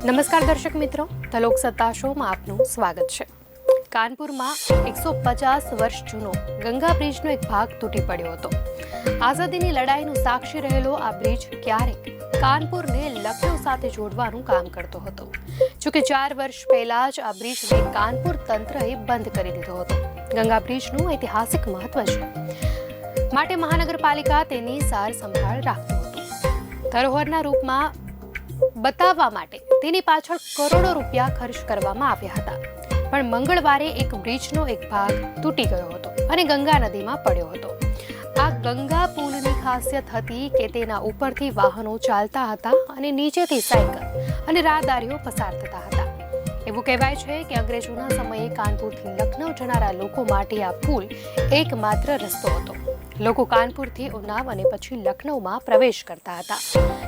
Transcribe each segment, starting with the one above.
નમસ્કાર દર્શક મિત્રો, ધ લોકસત્તા શોમાં આપનું સ્વાગત છે. કાનપુરમાં 150 વર્ષ જૂનો ગંગા બ્રિજનો એક ભાગ તૂટી પડ્યો હતો. આઝાદીની લડાઈનું સાક્ષી રહેલો આ બ્રિજ ક્યારેક કાનપુરને લખનઉ સાથે જોડવાનું કામ કરતો હતો. જોકે 4 વર્ષ પહેલા જ આ બ્રિજને કાનપુર તંત્રએ બંધ કરી દીધો હતો. ગંગા બ્રિજનું ઐતિહાસિક મહત્વ છે, માટે મહાનગરપાલિકા તેની સાર સંભાળ રાખતું હતું. ધરોહરના રૂપમાં બતાવવા માટે તેની પાછળ કરોડો રૂપિયા ખર્ચ કરવામાં આવ્યા હતા. પણ મંગળવારે એક બ્રિજનો એક ભાગ તૂટી ગયો હતો અને ગંગા નદીમાં પડ્યો હતો. આ ગંગા પુલની ખાસિયત હતી કે તેના ઉપરથી વાહનો ચાલતા હતા અને નીચેથી સાયકલ અને રાહદારીઓ પસાર થતા હતા. એવું કહેવાય છે કે અંગ્રેજોના સમયે કાનપુરથી લખનઉ જનારા લોકો માટે આ પુલ એકમાત્ર રસ્તો હતો. લોકો કાનપુરથી ઉન્નાવ અને પછી લખનઉમાં પ્રવેશ કરતા હતા.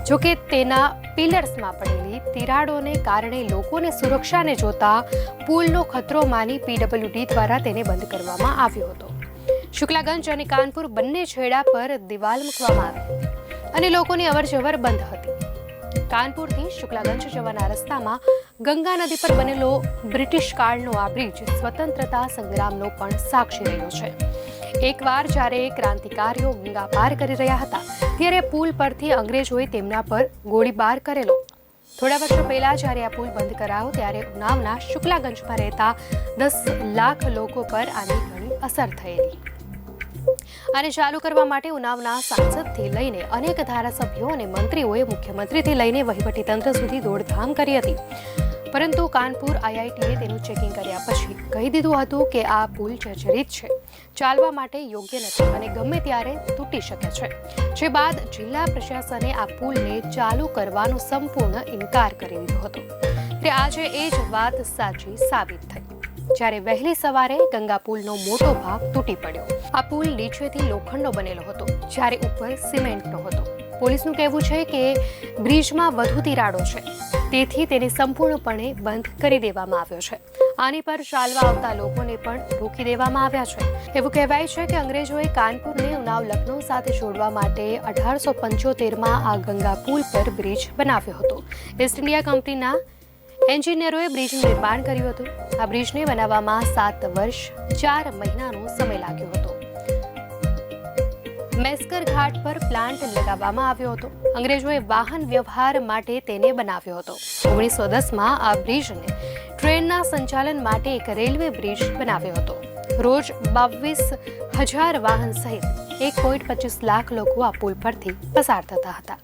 જોકે તેના પિલર્સમાં પડેલી તિરાડોને કારણે લોકોને સુરક્ષાને જોતા પુલનો ખતરો માની પીડબ્લ્યુડી દ્વારા તેને બંધ કરવામાં આવ્યો હતો. શુક્લાગંજ અને કાનપુર બંને છેડા પર દિવાલ મૂકવામાં આવી હતી અને લોકોની અવરજવર બંધ હતી. કાનપુરથી શુક્લાગંજ જવાના રસ્તામાં ગંગા નદી પર બનેલો બ્રિટિશ કાળનો આ બ્રિજ સ્વતંત્રતા સંગ્રામનો પણ સાક્ષી રહ્યો છે. એકવાર જ્યારે ક્રાંતિકારીઓ ગંગા પાર કરી રહ્યા હતા ત્યારે પુલ પરથી અંગ્રેજોએ તેમના પર ગોળીબાર કરેલો. થોડા વર્ષો પહેલા જ્યારે આ પુલ બંધ કરાયો ત્યારે ઉન્નાવના શુક્લાગંજમાં રહેતા 10 લાખ લોકો પર આની ઘણી અસર થયેલી. આને ચાલુ કરવા માટે ઉન્નાવના સાંસદથી લઈને અનેક ધારાસભ્યો અને મંત્રીઓએ મુખ્યમંત્રીથી લઈને વહીવટીતંત્ર સુધી દોડધામ કરી હતી. પરંતુ કાનપુર આઈઆઈટીએ તેનું ચેકિંગ કર્યા પછી કહી દીધું હતું કે આ પુલ જર્જરિત છે, ચાલવા માટે યોગ્ય નથી અને ગમે ત્યારે તૂટી શકે છે. જે બાદ જિલ્લા પ્રશાસને આ પુલને ચાલુ કરવાનો સંપૂર્ણ ઇનકાર કરી દીધો હતો. તે આજે એ જ વાત સાચી સાબિત થઈ જ્યારે વહેલી સવારે ગંગા પુલનો મોટો ભાગ તૂટી પડ્યો. આ પુલ નીચેથી લોખંડનો બનેલો હતો જ્યારે ઉપર સિમેન્ટનો હતો. પોલીસનું કહેવું છે કે બ્રિજમાં વધુ તિરાડો છે, તેથી તેને સંપૂર્ણપણે બંધ કરી દેવામાં આવ્યો છે. આની પર ચાલવા આવતા લોકોને પણ રોકી દેવામાં આવ્યા છે. એવું કહેવાય છે કે અંગ્રેજોએ કાનપુરને ઉન્નાવ લખનઉ સાથે જોડવા માટે 1875માં આ ગંગા પુલ પર બ્રિજ બનાવ્યો હતો. ઈસ્ટ ઇન્ડિયા કંપનીના એન્જિનિયરોએ બ્રિજનું નિર્માણ કર્યું હતું. આ બ્રિજને બનાવવામાં 7 વર્ષ 4 મહિનાનો સમય લાગ્યો હતો. મેસ્કર ઘાટ પર પ્લાન્ટ લગાવવામાં આવ્યો હતો. અંગ્રેજોએ વાહન વ્યવહાર માટે તેને બનાવ્યો હતો. 1910માં આ બ્રિજને ટ્રેનના સંચાલન માટે એક રેલવે બ્રિજ બનાવ્યો હતો. રોજ 22,000 વાહન સહિત 1.25 લાખ લોકો આ પુલ પરથી પસાર થતા હતા.